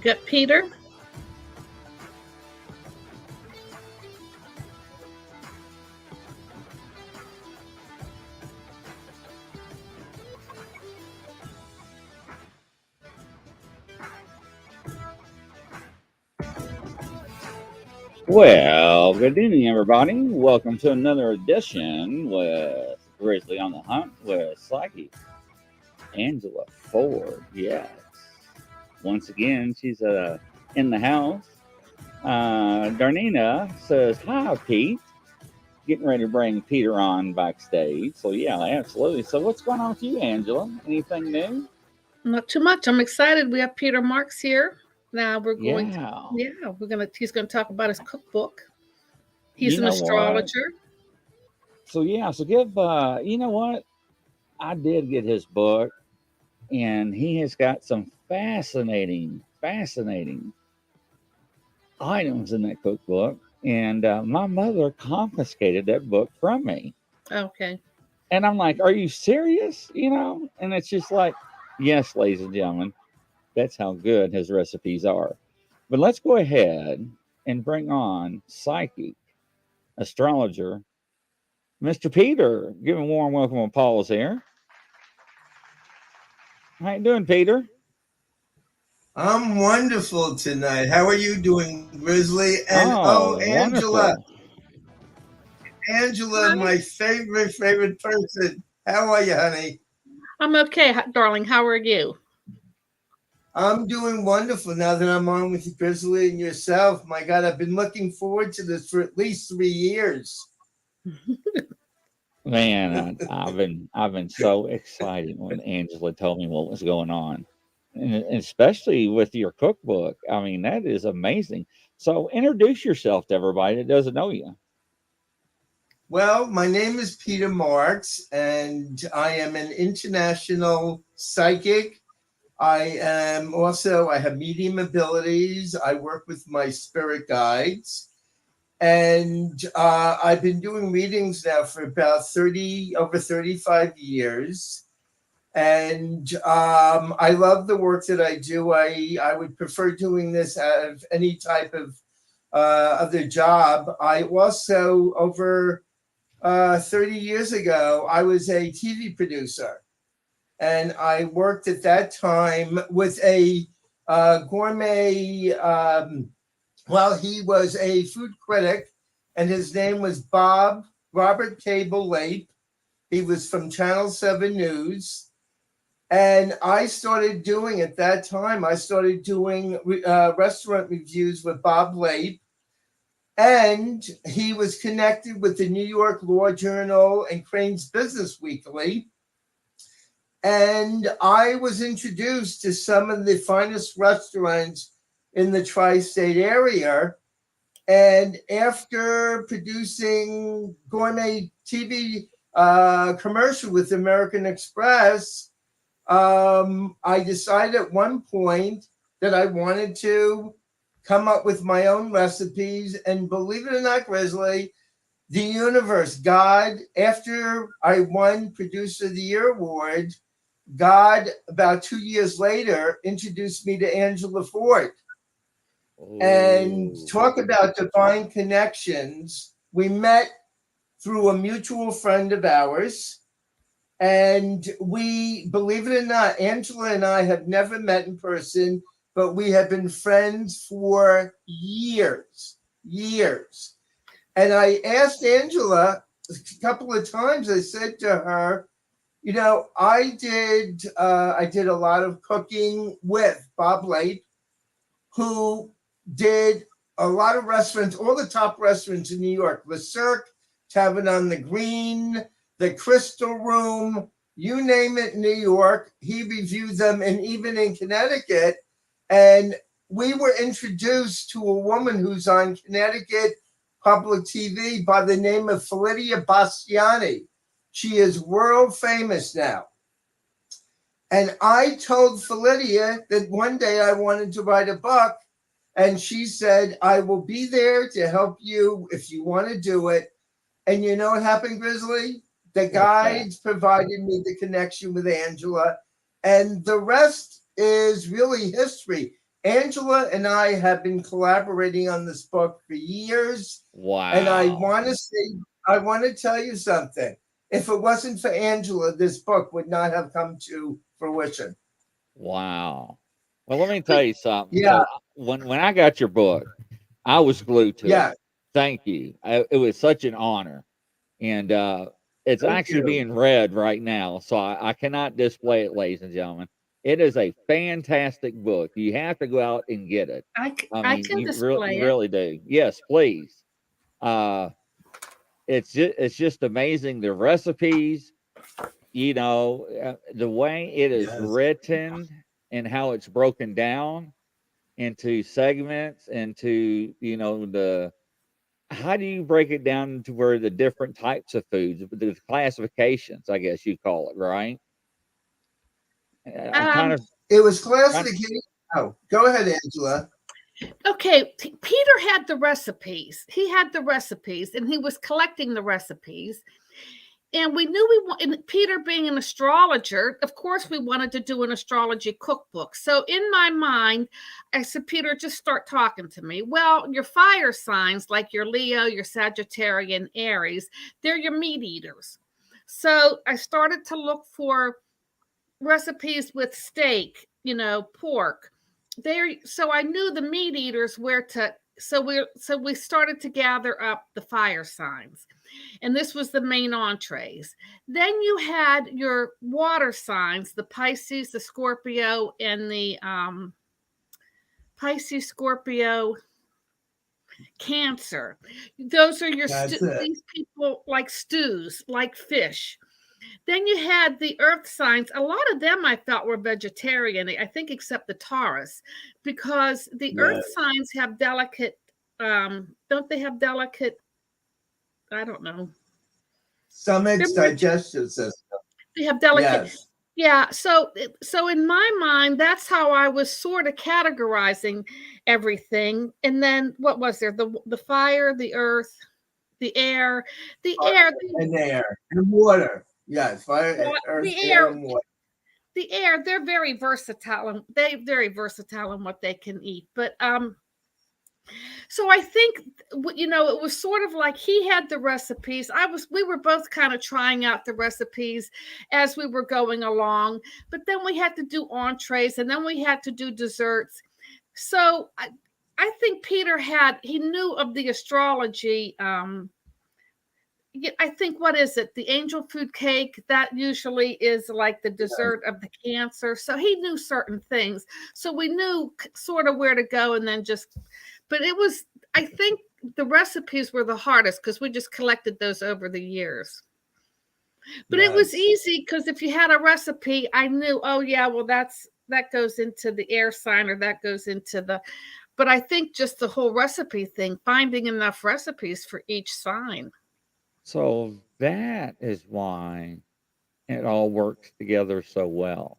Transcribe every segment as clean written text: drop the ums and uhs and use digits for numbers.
got Peter. Well, good evening, everybody. Welcome to another edition with Grizzly on the Hunt with Psychic Angela Ford. Yes. Once again, she's in the house. Darnina says, hi, Pete. Getting ready to bring Peter on backstage. So, yeah, absolutely. So, what's going on with you, Angela? Anything new? Not too much. I'm excited. We have Peter Marks here. Now we're going to, Yeah. he's going to talk about his cookbook. He's You an know what? astrologer. So, yeah, so give, you know what? I did get his book, and he has got some fascinating items in that cookbook. And my mother confiscated that book from me. Okay. And I'm like, are you serious? You know? And it's just like, yes, ladies and gentlemen, that's how good his recipes are. But let's go ahead and bring on psychic astrologer, Mr. Peter. Give him a warm welcome when Paul's here. How you doing, Peter? I'm wonderful tonight. How are you doing, Grizzly? And Angela, Wonderful. Angela, my favorite person. How are you, honey? I'm okay, darling. How are you? I'm doing wonderful now that I'm on with Grizzly and yourself. My God, I've been looking forward to this for at least 3 years. Man, I've been so excited when Angela told me what was going on, and especially with your cookbook. I mean, that is amazing. So, introduce yourself to everybody that doesn't know you. Well, my name is Peter Marks, and I am an international psychic. I have medium abilities. I work with my spirit guides. And I've been doing readings now for about over 35 years. And I love the work that I do. I would prefer doing this out of any type of other job. I also, over 30 years ago, I was a TV producer. And I worked at that time with a gourmet, he was a food critic, and his name was Robert Cable Lape. He was from Channel 7 News. And I started doing, at that time, restaurant reviews with Bob Lape. And he was connected with the New York Law Journal and Crane's Business Weekly. And I was introduced to some of the finest restaurants in the tri-state area. And after producing gourmet TV commercial with American Express, I decided at one point that I wanted to come up with my own recipes. And believe it or not, Grizzly, the universe, God, after I won Producer of the Year award, God, about 2 years later, introduced me to Angela Ford. And talk about divine connections. We met through a mutual friend of ours. And we, believe it or not, Angela and I have never met in person, but we have been friends for years. And I asked Angela a couple of times, I said to her, you know, I did a lot of cooking with Bob Lape, who did a lot of restaurants, all the top restaurants in New York, Le Cirque, Tavern on the Green, the Crystal Room, you name it in New York. He reviewed them, and even in Connecticut. And we were introduced to a woman who's on Connecticut public TV by the name of Felidia Bastiani. She is world famous now. And I told Felidia that one day I wanted to write a book. And she said, I will be there to help you if you want to do it. And you know what happened, Grizzly? The guides provided me the connection with Angela. And the rest is really history. Angela and I have been collaborating on this book for years. Wow. And I want to tell you something. If it wasn't for Angela, this book would not have come to fruition. Wow. Well, let me tell you something. Yeah. So when I got your book, I was glued to Yeah. it. Thank you. It was such an honor. And it's Thank actually you. being read right now. So I cannot display it, ladies and gentlemen. It is a fantastic book. You have to go out and get it. I mean, can you display it. really do. Yes, please. It's just amazing. The recipes, the way it is Yes. written and how it's broken down into segments, into how do you break it down to where the different types of foods, the classifications, I guess you call it, right? I'm kind of It was classification. Oh, go ahead, Angela. Okay, Peter had the recipes. He had the recipes, and he was collecting the recipes. And we knew and Peter being an astrologer, of course, we wanted to do an astrology cookbook. So in my mind, I said, Peter, just start talking to me. Well, your fire signs, like your Leo, your Sagittarian, Aries, they're your meat eaters. So I started to look for recipes with steak, pork. So I knew the meat eaters where to. So we started to gather up the fire signs, and this was the main entrees. Then you had your water signs: the Pisces, the Scorpio, and the Pisces, Scorpio, Cancer. Those are your these people like stews, like fish. Then you had the earth signs. A lot of them I felt were vegetarian, I think, except the Taurus, because the earth signs have delicate, don't they have delicate, I don't know. Stomachs, digestive system. They have delicate. Yes. Yeah. So in my mind, that's how I was sort of categorizing everything. And then what was there? The fire, the earth, the air, and air and water. Yes, fire, earth, air, and water. The air, they're very versatile, and in what they can eat. But so I think it was sort of like he had the recipes. We were both kind of trying out the recipes as we were going along. But then we had to do entrees, and then we had to do desserts. So I think Peter he knew of the astrology. I think, what is it? The angel food cake, that usually is like the dessert of the Cancer. So he knew certain things. So we knew sort of where to go, and then but I think the recipes were the hardest because we just collected those over the years. But it was easy because if you had a recipe, I knew, oh yeah, well that goes into the air sign, or that goes into but I think just the whole recipe thing, finding enough recipes for each sign. So that is why it all works together so well.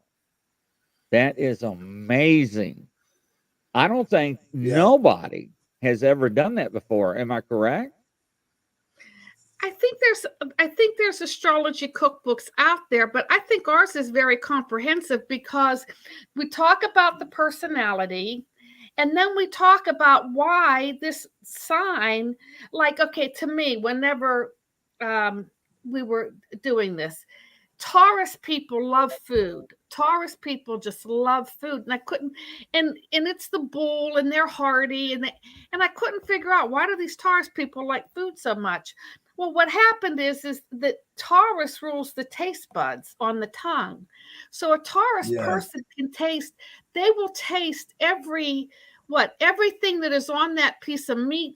That is amazing. I don't think nobody has ever done that before. Am I correct? I think there's astrology cookbooks out there, but I think ours is very comprehensive because we talk about the personality, and then we talk about why this sign, like, okay, to me, whenever we were doing this, Taurus people love food. Taurus people just love food, and I couldn't. And it's the bull, and they're hardy, and I couldn't figure out, why do these Taurus people like food so much? Well, what happened is that Taurus rules the taste buds on the tongue. So a Taurus person can taste. They will taste everything that is on that piece of meat.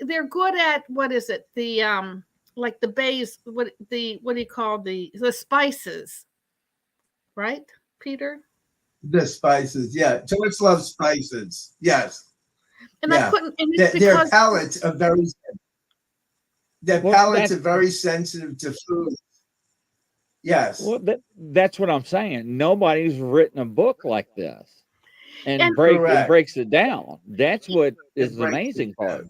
They're good at, what is it? The like the bays, what do you call the spices, right, Peter? The spices, yeah. Taurus loves spices, yes. And I couldn't. And their palates are very. Their palates are very sensitive to food. Yes. Well, that's what I'm saying. Nobody's written a book like this, and breaks it down. That's what is the amazing part.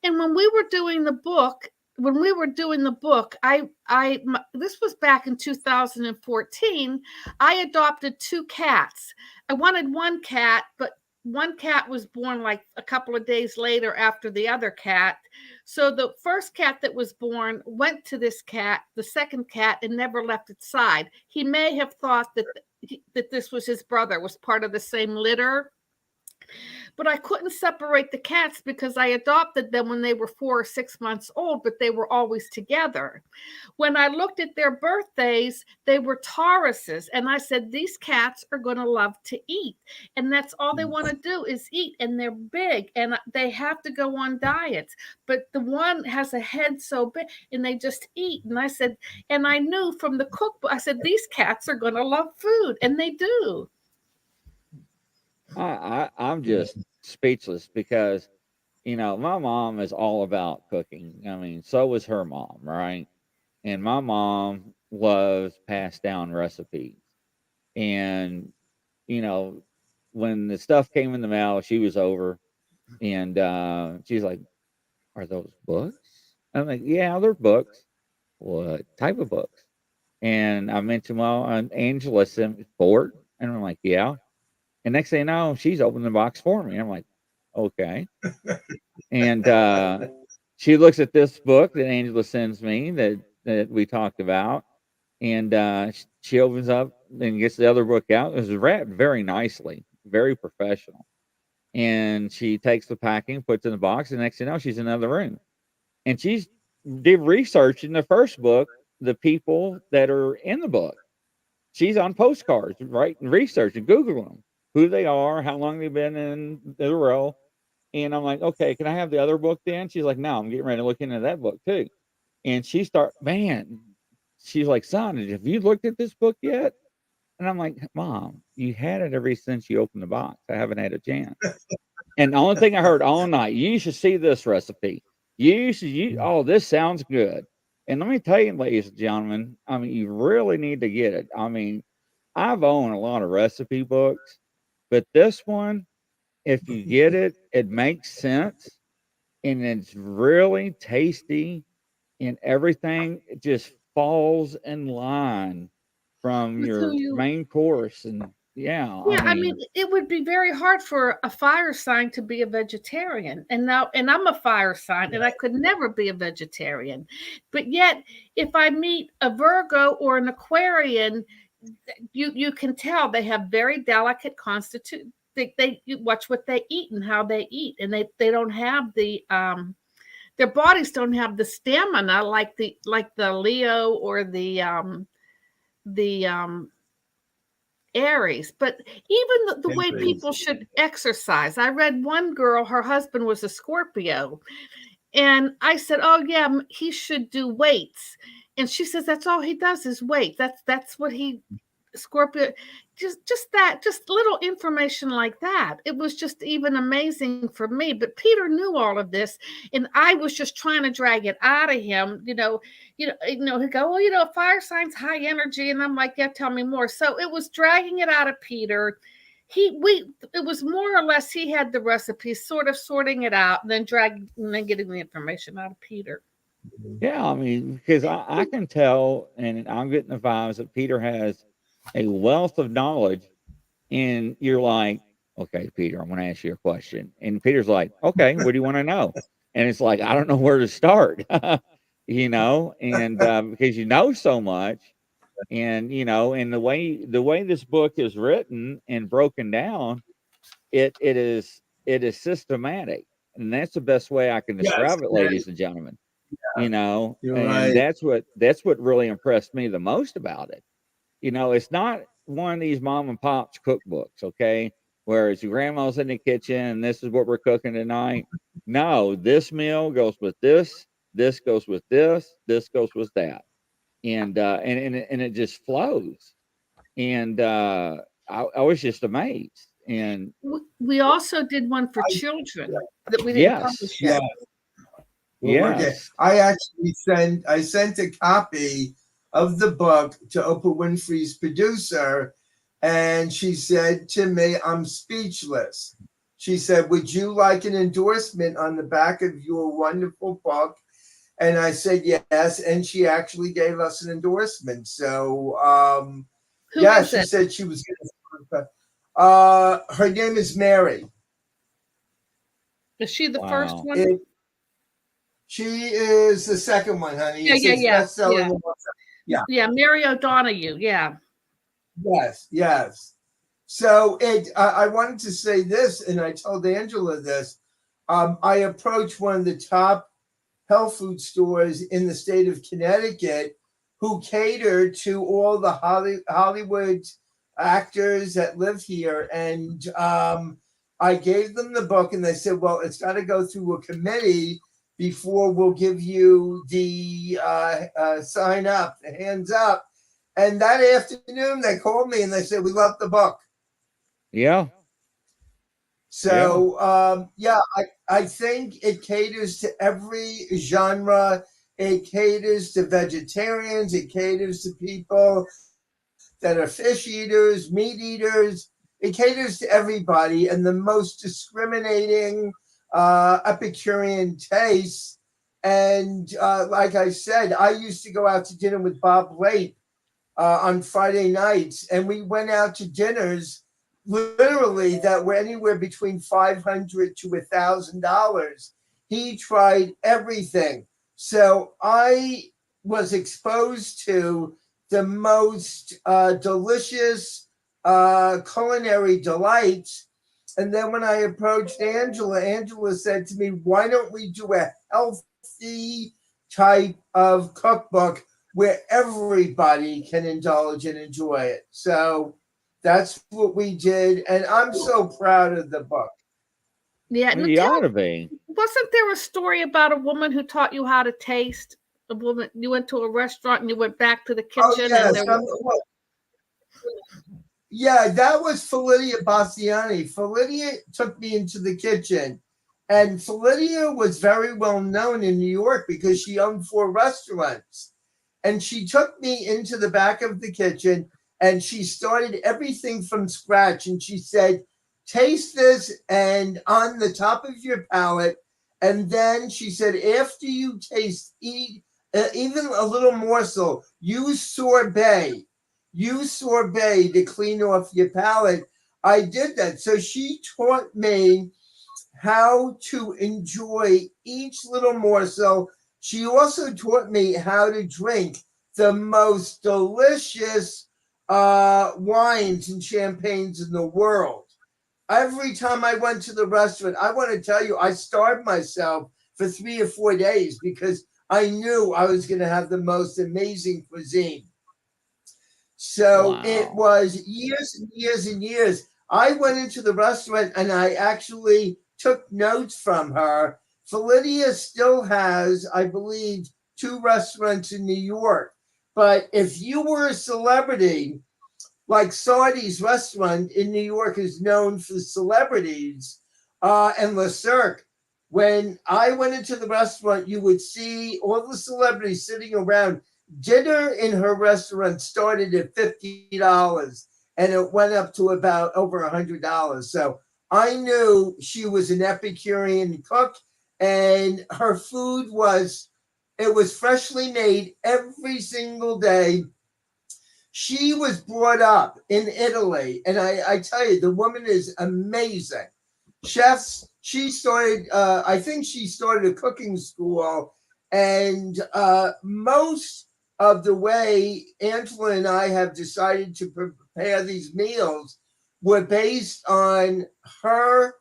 And when we were doing the book. This was back in 2014. I adopted 2 cats. I wanted one cat, but one cat was born like a couple of days later after the other cat. So the first cat that was born went to this cat, the second cat, and never left its side. He may have thought that this was his brother, was part of the same litter. But I couldn't separate the cats because I adopted them when they were 4 or 6 months old, but they were always together. When I looked at their birthdays, they were Tauruses. And I said, these cats are going to love to eat. And that's all they want to do is eat. And they're big and they have to go on diets. But the one has a head so big and they just eat. And I said, and I knew from the cookbook, I said, these cats are going to love food. And they do. I'm just speechless because, you know, my mom is all about cooking. I mean, so was her mom, right? And my mom loves passed down recipes. And, you know, when the stuff came in the mail, she was over and she's like, are those books? I'm like, yeah, they're books. What type of books? And I mentioned, well, Angela sent me Fort. And I'm like, yeah. And next thing you know, she's opened the box for me. I'm like, okay. And she looks at this book that Angela sends me that we talked about. And she opens up and gets the other book out. It was wrapped very nicely, very professional. And she takes the packing, puts it in the box, and next thing you know, she's in another room. And she's did research in the first book, the people that are in the book. She's on postcards, writing research and Googling them, who they are, how long they've been in the row. And I'm like, okay, can I have the other book then? She's like, no, I'm getting ready to look into that book too. And she's like, son, have you looked at this book yet? And I'm like, Mom, you had it ever since you opened the box. I haven't had a chance. And the only thing I heard all night, you should see this recipe. Oh, this sounds good. And let me tell you, ladies and gentlemen, I mean, you really need to get it. I mean, I've owned a lot of recipe books, but this one, if you get it, it makes sense and it's really tasty and everything just falls in line from With your who you main course. And yeah, Yeah, I I mean, mean, it would be very hard for a fire sign to be a vegetarian. And I'm a fire sign and I could never be a vegetarian. But yet, if I meet a Virgo or an Aquarian, you can tell they have very delicate constitution. You watch what they eat and how they eat, and they don't have their bodies don't have the stamina like the Leo or the Aries. But even the way people should exercise. I read one girl, her husband was a Scorpio. And I said, oh, yeah, he should do weights. And she says, that's all he does is weight. That's what he, Scorpio, just little information like that. It was just even amazing for me. But Peter knew all of this, and I was just trying to drag it out of him. He'd go, well, fire signs, high energy, and I'm like, yeah, tell me more. So it was dragging it out of Peter. It was more or less he had the recipes, sort of sorting it out, and then getting the information out of Peter. yeah, I mean, because I can tell, and I'm getting the vibes that Peter has a wealth of knowledge, and you're like, okay, Peter, I'm going to ask you a question. And Peter's like, okay, what do you want to know? And it's like, I don't know where to start, and because you know so much, and and the way this book is written and broken down, it is systematic, and that's the best way I can describe it, ladies and gentlemen. You're And right. that's what really impressed me the most about it. It's not one of these mom and pops cookbooks, okay? Whereas your grandma's in the kitchen and this is what we're cooking tonight. No, this meal goes with this goes with this goes with that. And it just flows. And I was just amazed. And We also did one for children that we didn't yes, publish yet. yes. I sent a copy of the book to Oprah Winfrey's producer, and she said to me, I'm speechless. She said, would you like an endorsement on the back of your wonderful book? And I said, yes. And she actually gave us an endorsement. So, Who is she it? said she was going to. Her name is Mary. Is she the first Wow. one? She is the second one, honey. Yeah, It's yeah, its yeah, best-selling. yeah. Yeah, Mary O'Donoghue. Yeah. Yes, yes. So I wanted to say this, and I told Angela this. I approached one of the top health food stores in the state of Connecticut who cater to all the Hollywood actors that live here. And I gave them the book, and they said, well, it's got to go through a committee before we'll give you the sign up, the hands up. And that afternoon, they called me and they said, we love the book. Yeah. So, I think it caters to every genre. It caters to vegetarians. It caters to people that are fish eaters, meat eaters. It caters to everybody. And the most discriminating Epicurean tastes. And like I said, I used to go out to dinner with Bob Late on Friday nights, and we went out to dinners literally that were anywhere between $500 to $1,000. He tried everything. So I was exposed to the most delicious culinary delights. And then when I approached Angela, Angela said to me, why don't we do a healthy type of cookbook where everybody can indulge and enjoy it? So that's what we did. And I'm so proud of the book. Yeah. Well, you ought to be. Wasn't there a story about a woman who taught you how to taste? A woman, you went to a restaurant and you went back to the kitchen and there was... Yeah, that was Felidia Bassiani. Felidia took me into the kitchen, and Felidia was very well known in New York because she owned 4 restaurants. And she took me into the back of the kitchen and she started everything from scratch. And she said, taste this and on the top of your palate. And then she said, after you eat even a little morsel, use sorbet to clean off your palate. I did that. So she taught me how to enjoy each little morsel. She also taught me how to drink the most delicious wines and champagnes in the world. Every time I went to the restaurant, I want to tell you, I starved myself for 3 or 4 days because I knew I was going to have the most amazing cuisine. So it was years and years and years. I went into the restaurant and I actually took notes from her. Felidia still has, I believe, 2 restaurants in New York. But if you were a celebrity, like Sardi's restaurant in New York is known for celebrities, and Le Cirque, when I went into the restaurant, you would see all the celebrities sitting around. Dinner in her restaurant started at $50 and it went up to about over $100. So I knew she was an Epicurean cook, and her food was freshly made every single day. She was brought up in Italy, and I tell you, the woman is amazing. Chefs, she started, I think she started a cooking school, and most of the way Angela and I have decided to prepare these meals were based on her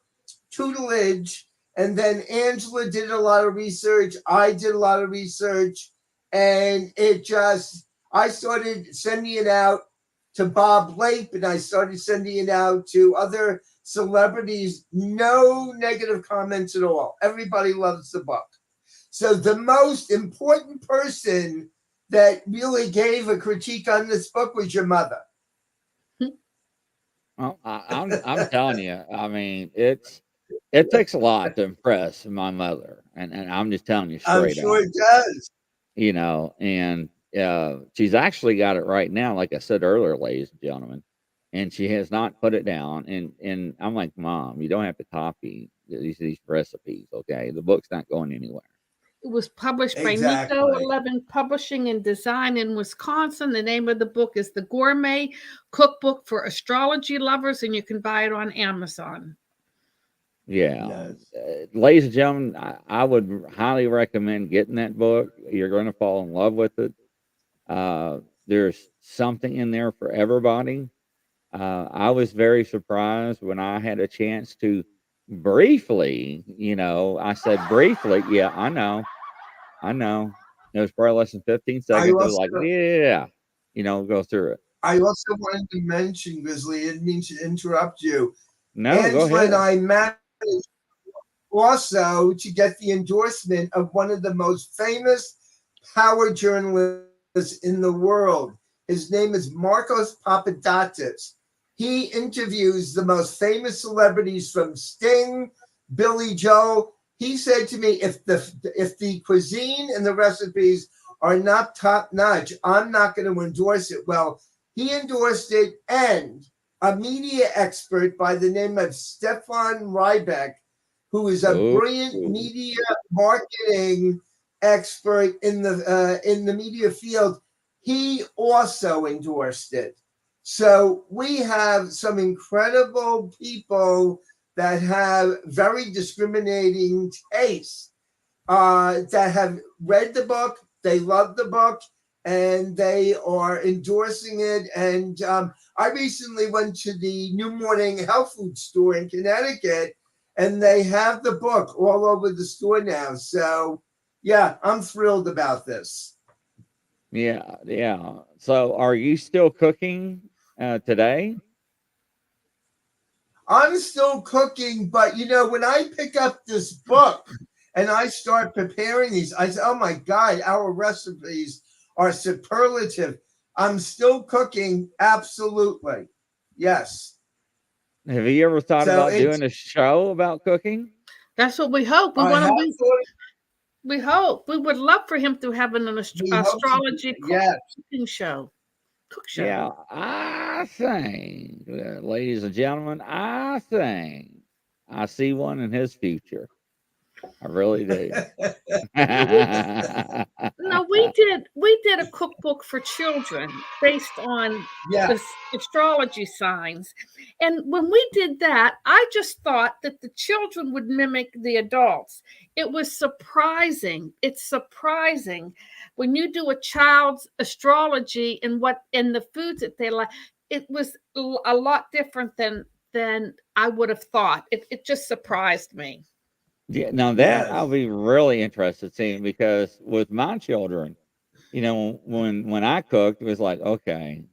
tutelage. And then Angela did a lot of research. I did a lot of research. And I started sending it out to Bob Lake, and I started sending it out to other celebrities. No negative comments at all. Everybody loves the book. So the most important person that really gave a critique on this book was your mother. Well, I'm telling you, I mean, it takes a lot to impress my mother, and I'm just telling you I'm straight sure up, it does. and she's actually got it right now, like I said earlier, ladies and gentlemen, and she has not put it down. And I'm like, Mom, you don't have to copy these recipes, okay? The book's not going anywhere. It was published by Exactly. Nico 11 Publishing and Design in Wisconsin. The name of the book is The Gourmet Cookbook for Astrology Lovers, and you can buy it on Amazon. Yeah. Yes. ladies and gentlemen, I would highly recommend getting that book. You're going to fall in love with it. There's something in there for everybody. I was very surprised when I had a chance to briefly, I said briefly, yeah, I know. It was probably less than 15 I seconds. It was also like, yeah, go through it. I also wanted to mention, Grizzly, I didn't mean to interrupt you. No, go Angela and ahead. I managed also to get the endorsement of one of the most famous power journalists in the world. His name is Marcos Papadakis. He interviews the most famous celebrities from Sting, Billy Joel. He said to me, if the cuisine and the recipes are not top notch, I'm not going to endorse it. Well, he endorsed it, and a media expert by the name of Stefan Rybeck, who is a Oh, brilliant media marketing expert in the media field, he also endorsed it. So we have some incredible people that have very discriminating tastes, that have read the book, they love the book, and they are endorsing it. And I recently went to the New Morning Health Food store in Connecticut, and they have the book all over the store now. So, yeah, I'm thrilled about this. yeah, yeah. So, are you still cooking today? I'm still cooking, but when I pick up this book and I start preparing these, I say, oh my God, our recipes are superlative. I'm still cooking, absolutely. Yes. Have you ever thought So about it's doing a show about cooking? That's what we hope. I have thought, We hope. We would love for him to have an we hope to, astrology yes. cooking show. Cook show. Yeah, I think, ladies and gentlemen, I think I see one in his future. I really do. No, we did a cookbook for children based on Yeah. the astrology signs. And when we did that, I just thought that the children would mimic the adults. It was surprising. It's surprising when you do a child's astrology and what and the foods that they like. It was a lot different than I would have thought. It just surprised me. Yeah, now that I'll Yes. be really interested seeing because with my children, when I cooked, it was like, okay,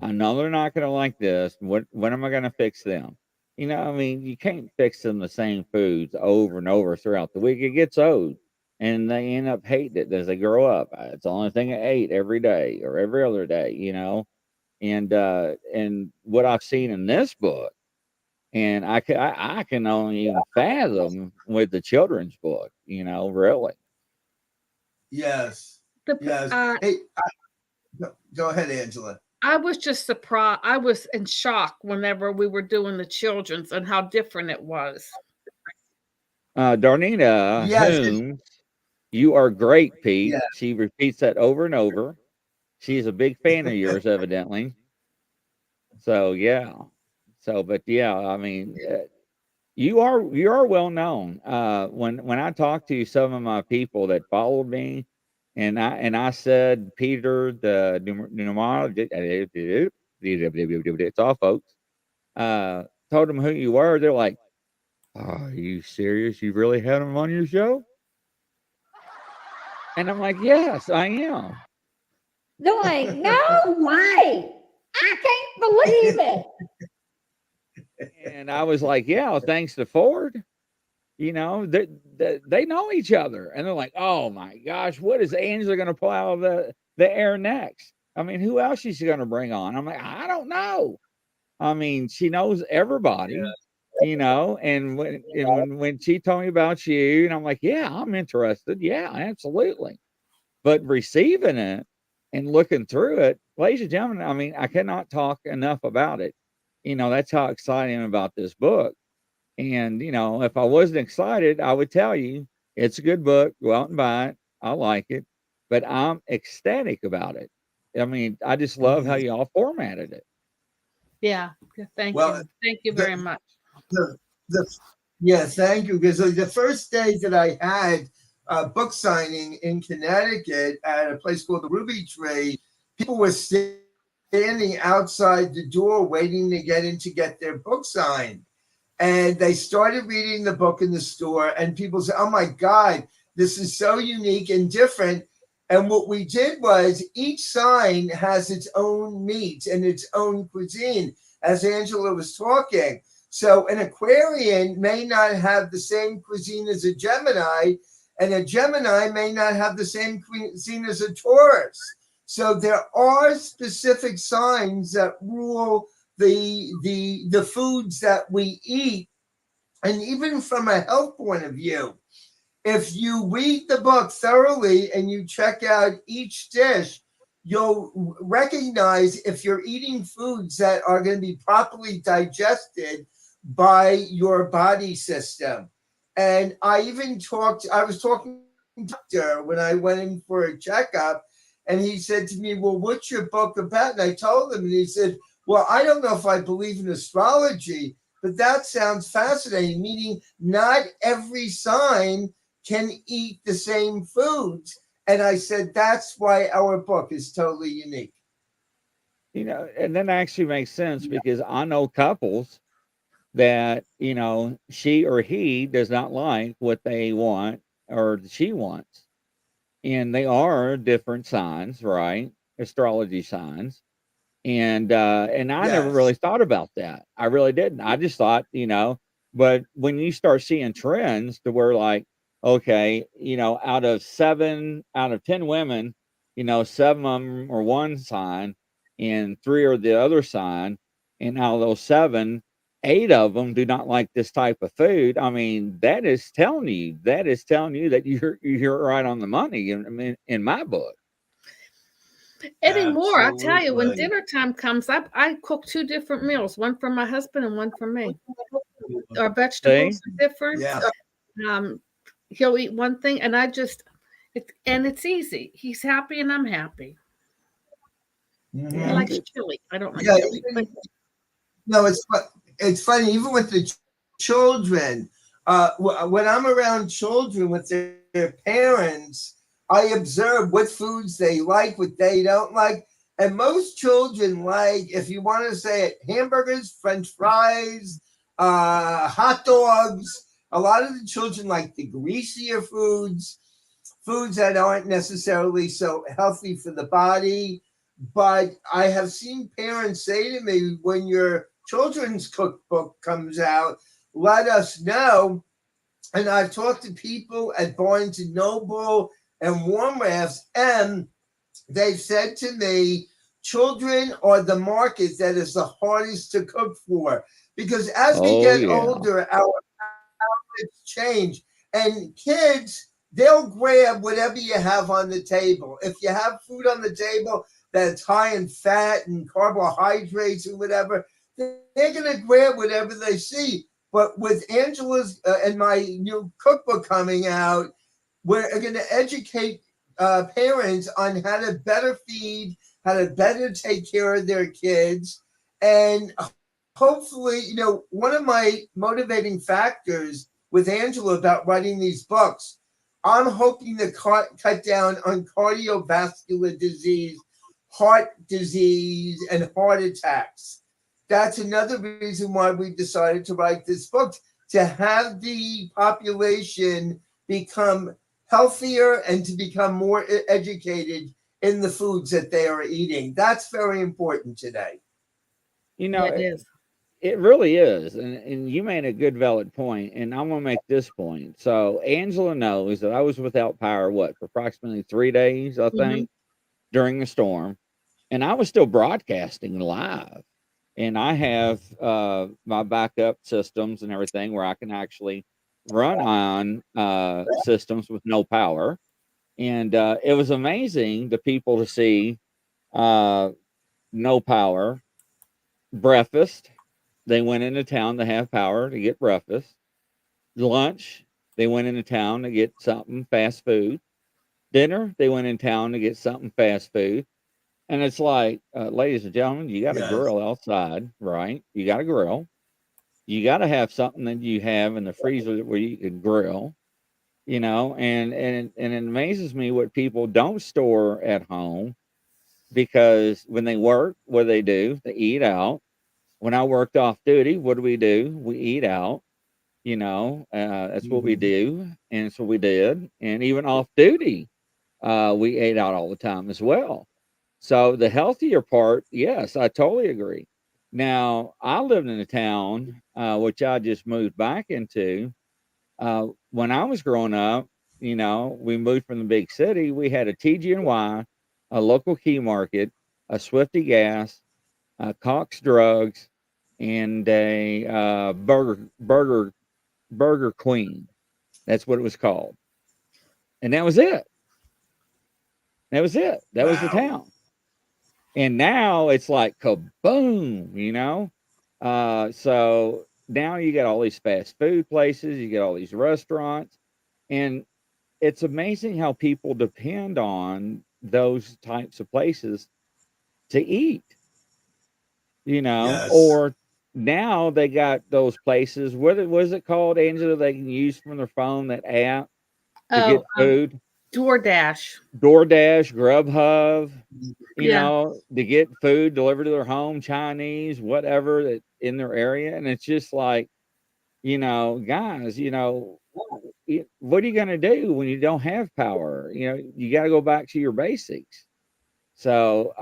I know they're not going to like this. When am I going to fix them? I mean, you can't fix them the same foods over and over throughout the week. It gets old, and they end up hating it as they grow up. It's the only thing I ate every day or every other day. And what I've seen in this book, and I can only even fathom with the children's book. Really. Yes. The Yes. Hey, go ahead, Angela. I was just surprised. I was in shock whenever we were doing the children's and how different it was. Darnita Yes. Holmes, you are great, Pete. Yeah. She repeats that over and over. She's a big fan of yours, evidently. So yeah. But yeah, I mean, you are well known. When I talked to some of my people that followed me, and I said Peter the numerologist, it's all folks. Told them who you were. They're like, "Are you serious? You really had him on your show?" And I'm like, "Yes, I am." They're like, no way. I can't believe it. And I was like, "Yeah, thanks to Ford." They know each other, and they're like, "Oh my gosh, what is Angela going to pull out of the air next? I mean, who else is she going to bring on?" I'm like, "I don't know." I mean, she knows everybody, And when she told me about you, and I'm like, "Yeah, I'm interested. Yeah, absolutely." But receiving it and looking through it, ladies and gentlemen, I mean, I cannot talk enough about it. That's how excited I am about this book. And, if I wasn't excited, I would tell you it's a good book. Go out and buy it. I like it. But I'm ecstatic about it. I mean, I just love how y'all formatted it. Yeah. Thank Well, you. Thank you the, very much. the the Yeah, thank you. Because the first day that I had a book signing in Connecticut at a place called the Ruby Tree, people were standing outside the door waiting to get in to get their book signed. And they started reading the book in the store, and people said, "Oh my God, this is so unique and different." And what we did was each sign has its own meat and its own cuisine, as Angela was talking. So an Aquarian may not have the same cuisine as a Gemini, and a Gemini may not have the same cuisine as a Taurus. So there are specific signs that rule the foods that we eat, and even from a health point of view, if you read the book thoroughly and you check out each dish, you'll recognize if you're eating foods that are going to be properly digested by your body system. And I was talking to the doctor when I went in for a checkup, and he said to me, "Well, what's your book about?" And I told him, and he said, "Well, I don't know if I believe in astrology, but that sounds fascinating," meaning not every sign can eat the same foods. And I said, that's why our book is totally unique. And that actually makes sense because I know couples that, she or he does not like what they want or she wants. And they are different signs, right? Astrology signs. And I never really Yes. thought about that. I really didn't. I just thought, but when you start seeing trends to where like, okay, out of 10 women, 7 of them are one sign and 3 are the other sign. And out of those 7, 8 of them do not like this type of food. I mean, that you're right on the money in my book. Anymore, I tell you, when Absolutely. dinner time comes up, I cook 2 different meals, one for my husband and one for me. Our See? vegetables are different. Yeah. Um, he'll eat one thing, and it's easy. He's happy, and I'm happy. He Mm-hmm. And likes it, chili. I don't like Yeah. chili, but No, it's funny. Even with the children, when I'm around children with their parents, I observe what foods they like, what they don't like. And most children like, if you want to say it, hamburgers, French fries, hot dogs. A lot of the children like the greasier foods that aren't necessarily so healthy for the body. But I have seen parents say to me, when your children's cookbook comes out, let us know. And I've talked to people at Barnes and Noble and Warm Rafts, and they've said to me, children are the market that is the hardest to cook for. Because as we oh get yeah. older, our habits change. And kids, they'll grab whatever you have on the table. If you have food on the table that's high in fat and carbohydrates and whatever, they're going to grab whatever they see. But with Angela's and my new cookbook coming out, we're going to educate parents on how to better feed, how to better take care of their kids. And hopefully, one of my motivating factors with Angela about writing these books, I'm hoping to cut down on cardiovascular disease, heart disease, and heart attacks. That's another reason why we decided to write this book, to have the population become healthier and to become more educated in the foods that they are eating. That's very important today. You know, yeah, it it, is. it really is. And you made a good valid point. And I'm gonna make this point. So Angela knows that I was without power for approximately 3 days, I Mhm. think, during the storm. And I was still broadcasting live. And I have my backup systems and everything where I can actually run on systems with no power. And it was amazing the people to see uh, no power breakfast. They went into town to have power to get breakfast. Lunch, they went into town to get something fast food. Dinner, they went in town to get something fast food. And it's like, ladies and gentlemen, you got a Yes. grill outside, right? You got a grill. you got to have something that you have in the freezer where you can grill, and it amazes me what people don't store at home, because when they work, what do? They eat out. When I worked off duty, what do? We eat out. That's what we Mhm. do, and so we did. And even off duty, we ate out all the time as well. So the healthier part, yes, I totally agree. Now, I lived in a town, which I just moved back into. When I was growing up, we moved from the big city. We had a TG&Y, a local key market, a Swifty Gas, Cox Drugs, and a Burger Queen. That's what it was called, and that was it. That was it. That was the Wow. town. And now it's like kaboom, So now you got all these fast food places, you get all these restaurants, and it's amazing how people depend on those types of places to eat, Yes. or now they got those places. What was it called, Angela? They can use from their phone, that app, to Oh, get food. DoorDash. DoorDash, Grubhub, Yeah. to get food delivered to their home, Chinese, whatever, that in their area. And it's just like, guys, what are you going to do when you don't have power? You got to go back to your basics. So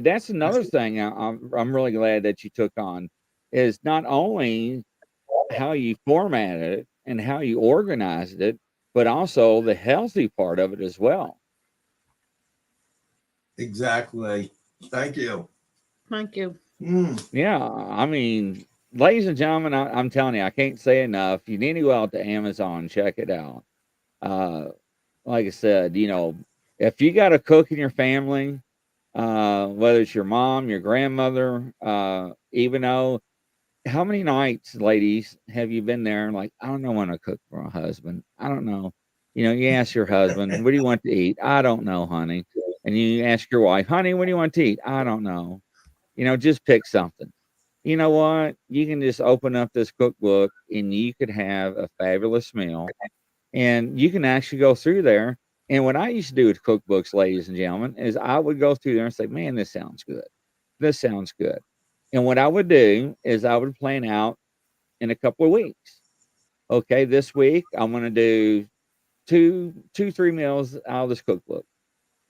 that's another thing I'm really glad that you took on, is not only how you formatted it and how you organized it, but also the healthy part of it as well. Exactly. Thank you. Thank you. Mm. Yeah, I mean, ladies and gentlemen, I'm telling you, I can't say enough. You need to go out to Amazon, check it out. Uh, like I said, if you got a cook in your family, whether it's your mom, your grandmother, even though, how many nights, ladies, have you been there and like, I don't know when to cook for my husband? I don't know. You ask your husband, what do you want to eat? I don't know, honey. And you ask your wife, honey, what do you want to eat? I don't know. Just pick something. You know what? You can just open up this cookbook and you could have a fabulous meal. And you can actually go through there. And what I used to do with cookbooks, ladies and gentlemen, is I would go through there and say, man, this sounds good. This sounds good. And what I would do is I would plan out in a couple of weeks. Okay, this week I'm going to do three meals out of this cookbook.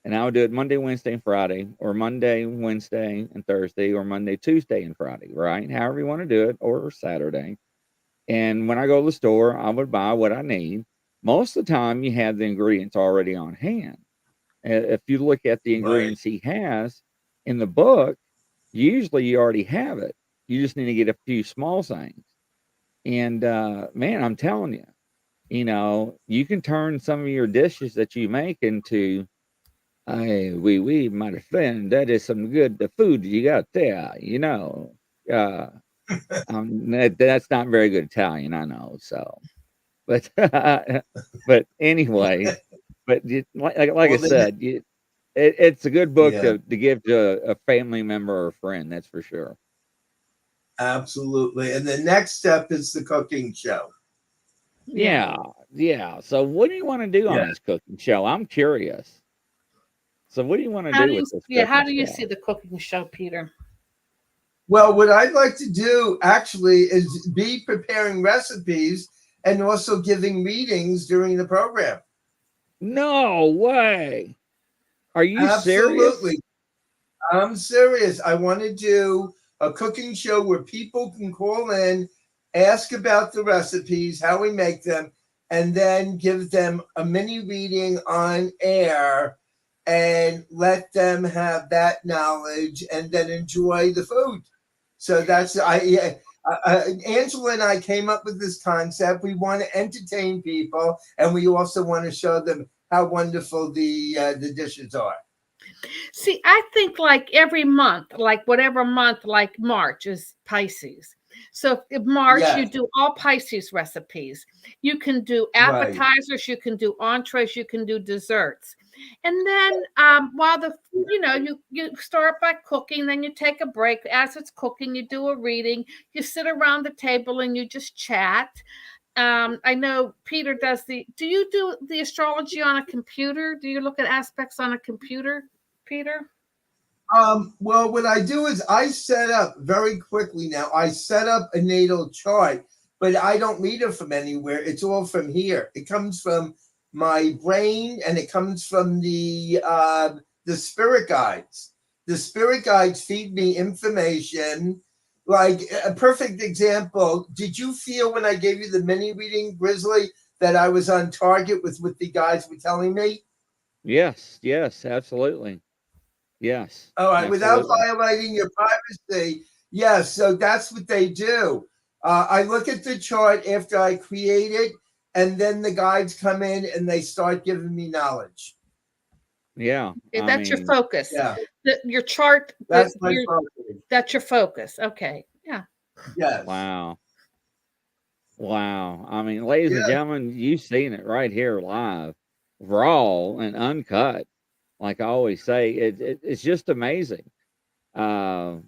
And I would do it Monday, Wednesday, and Friday, or Monday, Wednesday, and Thursday, or Monday, Tuesday, and Friday, right? However you want to do it, or Saturday. And when I go to the store, I would buy what I need. Most of the time, you have the ingredients already on hand. If you look at the Right. ingredients he has in the book, usually you already have it. You just need to get a few small things. And man, I'm telling you, you can turn some of your dishes that you make into, hey, my friend, that is some good food you got there, Uh, that's not very good Italian, I know. So, but but anyway, but like I Well, then, said, it's a good book yeah, to give to a family member or a friend. That's for sure. absolutely. And the next step is the cooking show. Yeah, yeah. So, what do you want to do on Yeah. this cooking show? I'm curious. So, what do you want to do with this How cooking do you see show? the cooking show, Peter? Well, what I'd like to do actually is be preparing recipes and also giving readings during the program. No way. Are you serious? Absolutely. I'm serious. I want to do a cooking show where people can call in, ask about the recipes, how we make them, and then give them a mini reading on air and let them have that knowledge and then enjoy the food. So that's Angela and I came up with this concept. We want to entertain people, and we also want to show them how wonderful the dishes are. See, I think like every month, like whatever month, like March is Pisces. So if March, you Yes, do all Pisces recipes. You can do right. appetizers, you can do entrees, you can do desserts. And then while you start by cooking, then you take a break. As it's cooking, you do a reading. You sit around the table and you just chat. I know Peter does do you do the astrology on a computer? Do you look at aspects on a computer, Peter? Well, what I do is I set up very quickly now. I set up a natal chart, but I don't read it from anywhere. It's all from here. It comes from my brain, and it comes from the spirit guides. The spirit guides feed me information. Like a perfect example, did you feel when I gave you the mini reading, Grizzly, that I was on target with what the guides were telling me? Yes, absolutely. Yes. All right, without Absolutely. violating your privacy. Yes, so that's what they do. I look at the chart after I create it, and then the guides come in and they start giving me knowledge. Yeah. That's your focus. Yeah. Your chart. That's my focus. That's your focus. Okay. Yeah. Yes. Wow. I mean, ladies and gentlemen, you've seen it right here live, raw and uncut. Like I always say, it's just amazing. I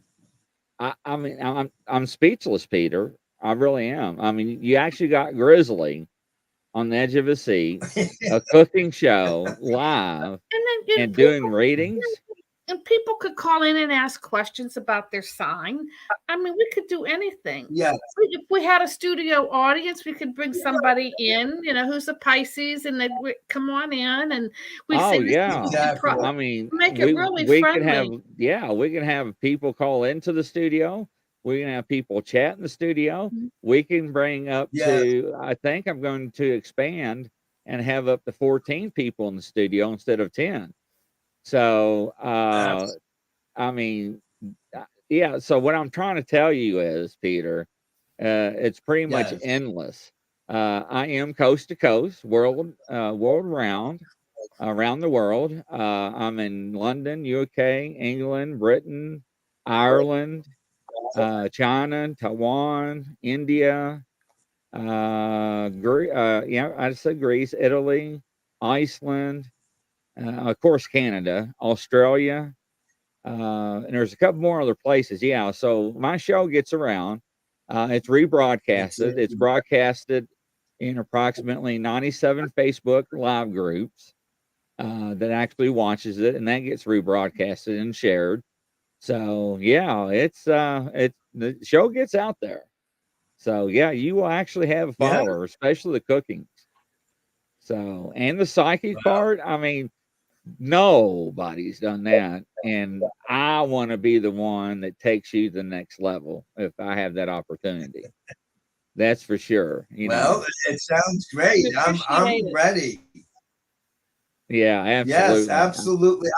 mean, I'm speechless, Peter. I really am. I mean, you actually got Grizzly on the edge of a seat, a cooking show live, and doing readings. And people could call in and ask questions about their sign. I mean, we could do anything. Yes. If we had a studio audience, we could bring somebody in, who's a Pisces, and they'd come on in, and we Oh, say, yeah. Exactly. I mean, make it really we friendly. we can have people call into the studio. We can have people chat in the studio. Mhm. We can bring up to, I think I'm going to expand and have up to 14 people in the studio instead of 10. So, I mean, yeah. So what I'm trying to tell you is, Peter, it's pretty much endless. I am coast to coast, world round, around the world. I'm in London, UK, England, Britain, Ireland, China, Taiwan, India. I said Greece, Italy, Iceland, of course, Canada, Australia, and there's a couple more other places. Yeah, so my show gets around. It's rebroadcasted. It's broadcasted in approximately 97 Facebook live groups that actually watches it, and that gets rebroadcasted and shared. So yeah, it's the show gets out there. So yeah, you will actually have a follower, especially the cooking. So, and the psychic part, I mean, nobody's done that. And I want to be the one that takes you to the next level if I have that opportunity. That's for sure. Well, it sounds great. I'm ready. Yeah, absolutely. Yes, absolutely.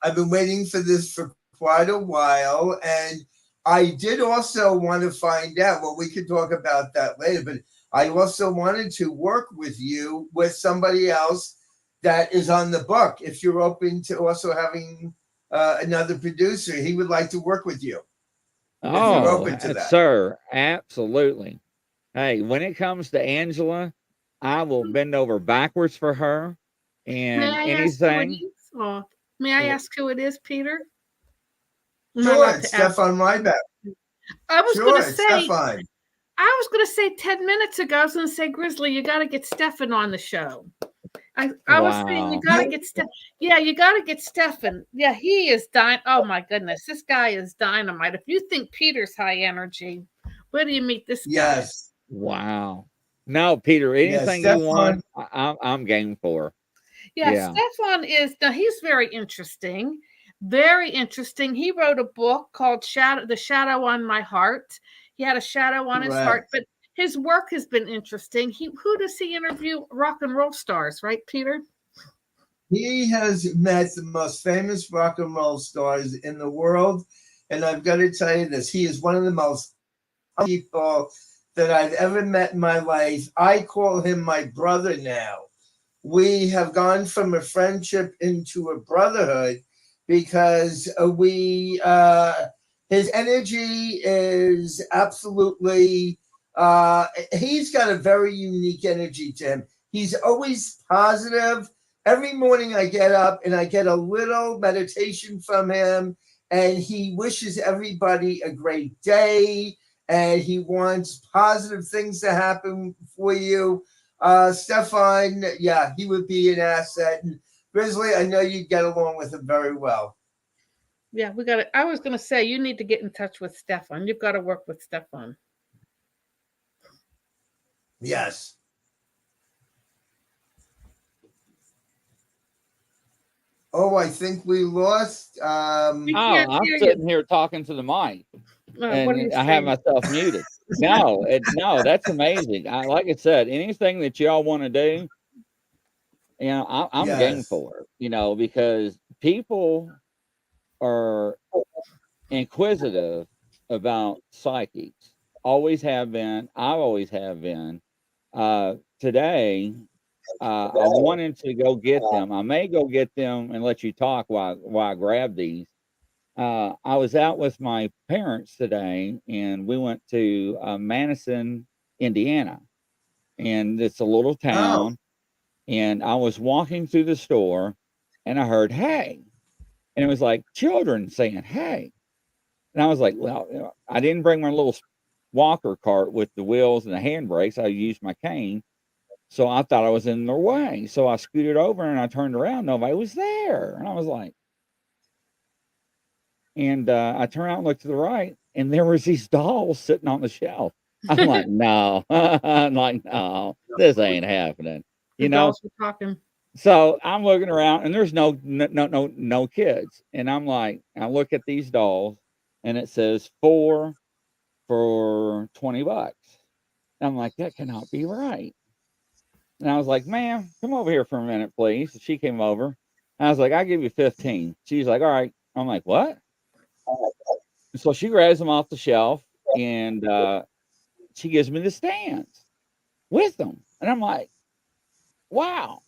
I've been waiting for this for quite a while, and I did also want to find out. Well, we could talk about that later, but I also wanted to work with you with somebody else that is on the book. If you're open to also having another producer, he would like to work with you. Oh, if you're open to that, sir, absolutely. Hey, when it comes to Angela, I will bend over backwards for her. And anything. May I ask who it is, Peter? Sure, it's Stefan Ryback. I was going to say 10 minutes ago, I was going to say, Grizzly, you got to get Stefan on the show. I was saying you got to get Stefan. Yeah, you got to get Stefan. Yeah, he is oh my goodness, this guy is dynamite. If you think Peter's high energy, where do you meet this guy? Yes. Wow. No, Peter, anything you want, I'm game for. Yeah, Stefan he's very interesting. Very interesting. He wrote a book called The Shadow on My Heart. He had a shadow on his heart, but his work has been interesting. Who does he interview? Rock and roll stars, right, Peter? He has met the most famous rock and roll stars in the world. And I've got to tell you this, he is one of the most people that I've ever met in my life. I call him my brother now. We have gone from a friendship into a brotherhood because his energy is absolutely, he's got a very unique energy to him. He's always positive. every morning I get up and I get a little meditation from him, and he wishes everybody a great day, and he wants positive things to happen for you. Stefan, yeah, he would be an asset. And Grizzly, I know you get along with him very well. Yeah, we got to. I was going to say, you need to get in touch with Stefan. You've got to work with Stefan. Yes. Oh, I think we lost. We Oh, can't I'm hear sitting here talking to the mic, What are you and I have saying? myself muted. No, no, that's amazing. Like I said, anything that y'all want to do, I'm game Yes. for it. Because people are inquisitive about psychics. Always have been. I always have been. Today, I wanted to go get them. I may go get them and let you talk while I grab these. I was out with my parents today, and we went to Madison, Indiana, and it's a little Oh, town. And I was walking through the store, and I heard "Hey," and it was like children saying "Hey," and I was like, "Well, I didn't bring my little walker cart with the wheels and the handbrakes. I used my cane." So I thought I was in their way. So I scooted over and I turned around. Nobody was there. And I was like, I turned around and looked to the right, and there was these dolls sitting on the shelf. I'm like, no, I'm like, no, this ain't happening. The You know, dolls were talking. so I'm looking around and there's no kids. And I'm like, I look at these dolls and it says 4 for $20. I'm like, that cannot be right. And I was like, ma'am, come over here for a minute, please. And she came over. And I was like, I'll give you 15. She's like, all right. I'm like, what? And so she grabs them off the shelf and she gives me the stands with them. And I'm like, wow.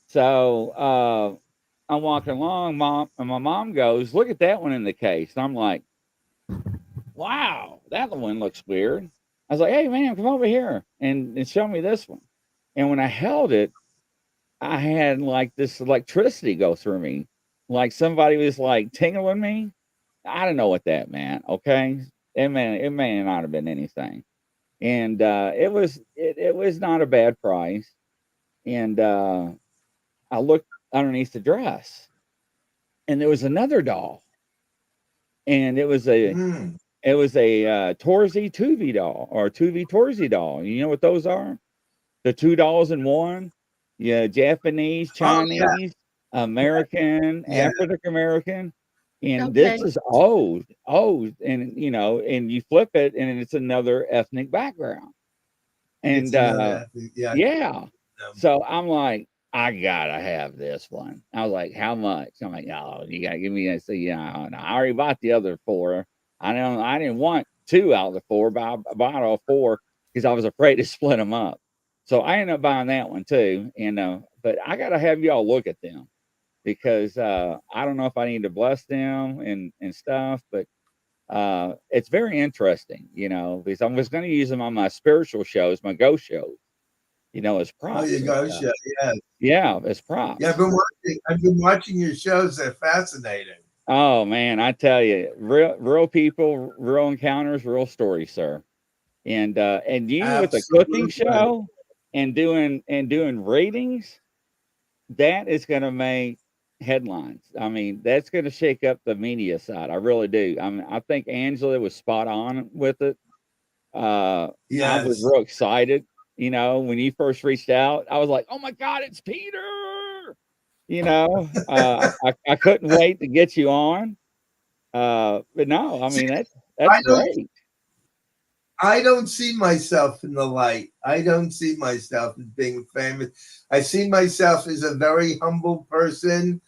So I'm walking along, mom, and my mom goes, look at that one in the case. And I'm like, wow, that one looks weird. I was like, hey, man, come over here and show me this one. And when I held it, I had like this electricity go through me, like somebody was like tingling me. I don't know what that meant. Okay, it may not have been anything, and it was not a bad price. And I looked underneath the dress, and there was another doll, and it was a hmm. Torzy Tuvi doll or Tuvi Torzy doll. You know what those are? The two dolls in one. Yeah, Japanese, Oh, yeah. Chinese, American, Yeah. African American. And Okay. this is old, and and you flip it and it's another ethnic background. It's And another, yeah. yeah. So I'm like, I gotta have this one. I was like, how much? I'm like, oh, you gotta give me that. So yeah, and I already bought the other 4. I didn't want 2 out of the 4, but I bought all 4 because I was afraid to split them up. So I ended up buying that one too. And but I gotta have y'all look at them because I don't know if I need to bless them and stuff, but it's very interesting, because I was going to use them on my spiritual shows, my ghost shows, as Oh, props you and go, stuff. yeah. Yeah, as Yeah, props. I've been watching your shows. They're fascinating. Oh man, I tell you, real people, real encounters, real stories, sir. And you with a cooking Absolutely. show and doing ratings, that is going to make headlines. I mean, that's going to shake up the media side. I really do. I mean, I think Angela was spot on with it. I was Yes. real excited. When you first reached out, I was like, "Oh my God, it's Peter!" I couldn't wait to get you on. But no, I See, mean I that's don't great. I don't see myself in the light. I don't see myself as being famous. I see myself as a very humble person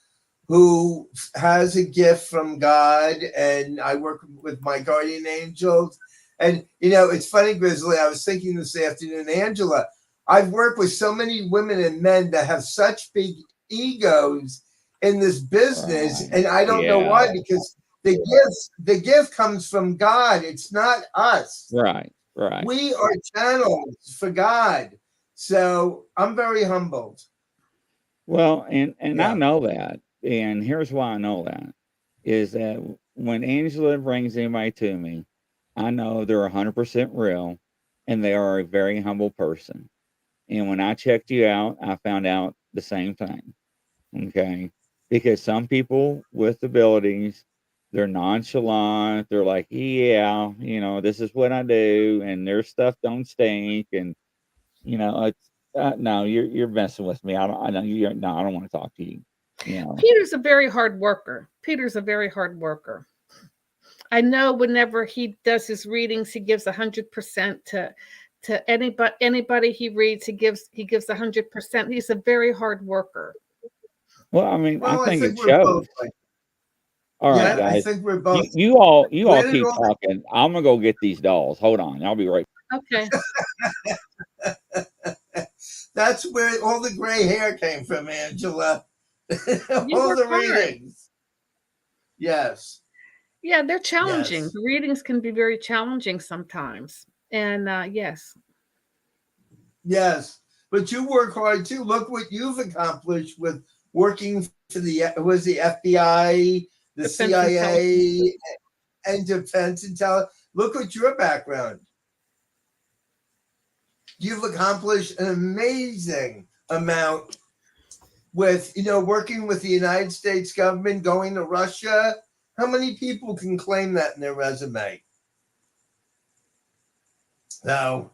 who has a gift from God, and I work with my guardian angels. And it's funny, Grizzly. I was thinking this afternoon, Angela. I've worked with so many women and men that have such big egos in this business, Right. and I don't know Yeah. why. Because the gift comes from God. It's not us. Right. Right. We are channels for God. So I'm very humbled. Well, and I Yeah. know that, and here's why I know that is that when Angela brings anybody to me, I know they're 100% real, and they are a very humble person. And when I checked you out, I found out the same thing. Okay, because some people with abilities, they're nonchalant. They're like, yeah, this is what I do, and their stuff don't stink, and it's no, you're messing with me. I don't. No, I don't want to talk to you. Peter's a very hard worker. Peter's a very hard worker. I know whenever he does his readings, he gives 100% to anybody he reads. He gives 100%. He's a very hard worker. Well, I mean, I Well, I think think it we're both shows. like, All right, yeah, I guys. think we're both. You all Where did keep all talking. I'm gonna go get these dolls. Hold on, I'll be right. Okay. That's where all the gray hair came from, Angela. You All work the hard. readings. Yes. Yeah, they're challenging. Yes. The readings can be very challenging sometimes. And yes. Yes. But you work hard too. Look what you've accomplished with working for the FBI, the Defense CIA, and Defense Intelligence. Look at your background. You've accomplished an amazing amount with, working with the United States government, going to Russia. How many people can claim that in their resume? So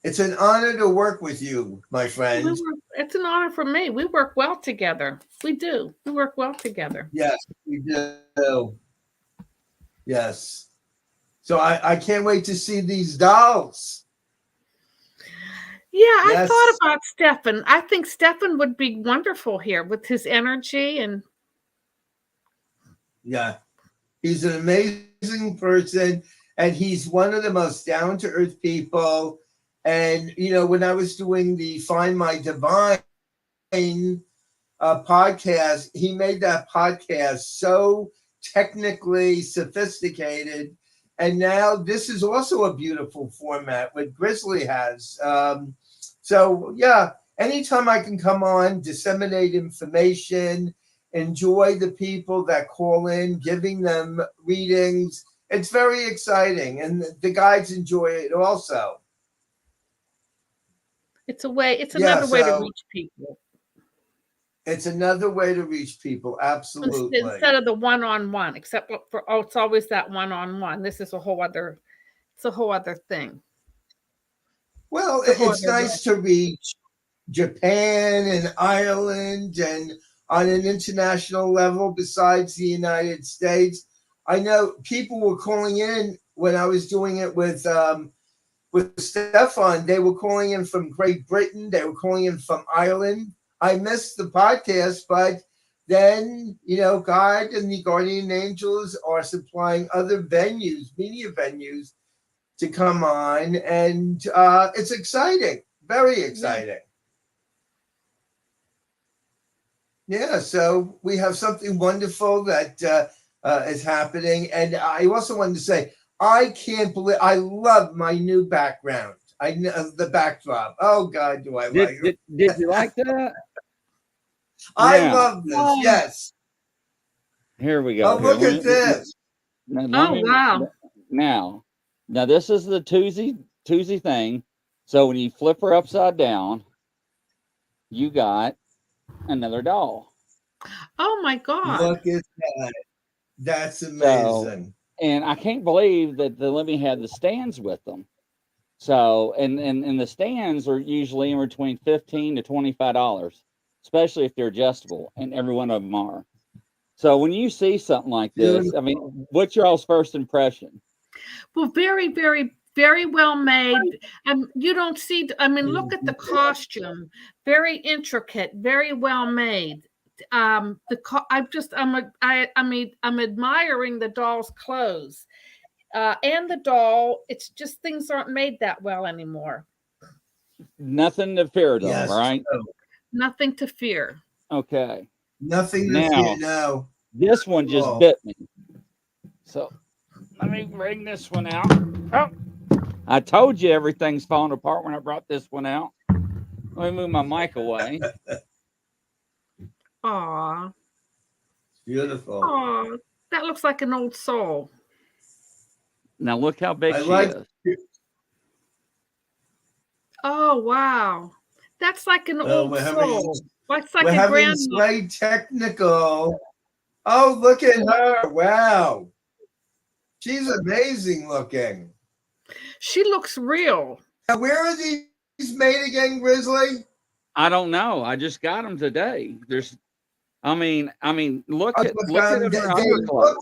it's an honor to work with you, my friend. It's an honor for me. We work well together. We do. We work well together. Yes, we do. Yes. So I can't wait to see these dolls. Yeah, I Yes. thought about Stefan. I think Stefan would be wonderful here with his energy and Yeah. He's an amazing person, and he's one of the most down-to-earth people. And, when I was doing the Find My Divine podcast, he made that podcast so technically sophisticated. And now this is also a beautiful format, what Grizzly has. So, yeah, anytime I can come on, disseminate information, enjoy the people that call in, giving them readings, it's very exciting. And the guides enjoy it also. it's another way to reach people. It's another way to reach people. Absolutely. Instead of the one-on-one, except it's always that one-on-one. This is a whole other thing. Well, it's nice to reach Japan and Ireland and on an international level besides the United States. I know people were calling in when I was doing it with Stefan. They were calling in from Great Britain. They were calling in from Ireland. I missed the podcast, but then, God and the Guardian Angels are supplying other venues, media venues, to come on. And it's exciting, very exciting. Yeah, so we have something wonderful that is happening. And I also wanted to say, I can't believe, I love my new background. I know the backdrop. Oh, God, do I like it. Did you like that? I love this. Yes. Here we go. Oh, look at this. Wow. Now, this is the Tuesday thing. So when you flip her upside down, you got another doll. Oh my God. Look at that. That's amazing. And I can't believe that the Lemmy had the stands with them. So, and the stands are usually in between $15 to $25, especially if they're adjustable, and every one of them are. So when you see something like this, I mean, what's your all's first impression? Well, very, very, very well made. And you don't see, look at the costume. Very intricate, very well made. I'm admiring the doll's clothes. And the doll, it's just things aren't made that well anymore. Nothing to fear, though, right? Nothing to fear. Okay. Nothing to fear, no. This one just bit me. So let me bring this one out. Oh, I told you everything's falling apart when I brought this one out. Let me move my mic away. Aw. Beautiful. Aw. That looks like an old soul. Now look how big I she like. is. Oh, wow. That's like an old We're having soul. That's like we're a having grandma. slight technical. Oh, look at her! Wow, she's amazing looking. She looks real. Now, where are these made again, Grizzly? I don't know. I just got them today. There's, I mean, look at her They underclothes. look,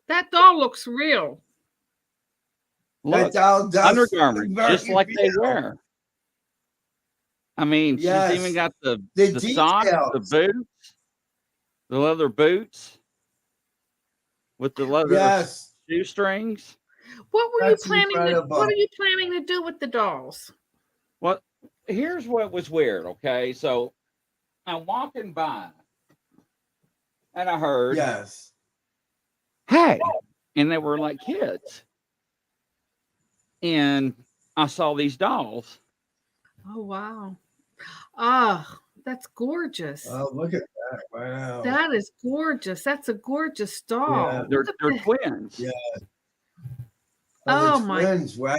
That doll looks real. Look, that doll does undergarments, very just like they real. wear. I mean, Yes. she's even got the The socks, the details. boots, the leather boots with the leather Yes, shoestrings. What were that's you planning incredible. what are you planning to do with the dolls? Well, here's what was weird. Okay, so I'm walking by, and I heard, Yes. "Hey," and they were like kids, and I saw these dolls. Oh, wow. Ah, that's gorgeous. Oh, look at that! Wow. That is gorgeous. That's a gorgeous doll. Yeah. They're Look at they're the- twins. Yeah. Oh, the my- twins! Wow.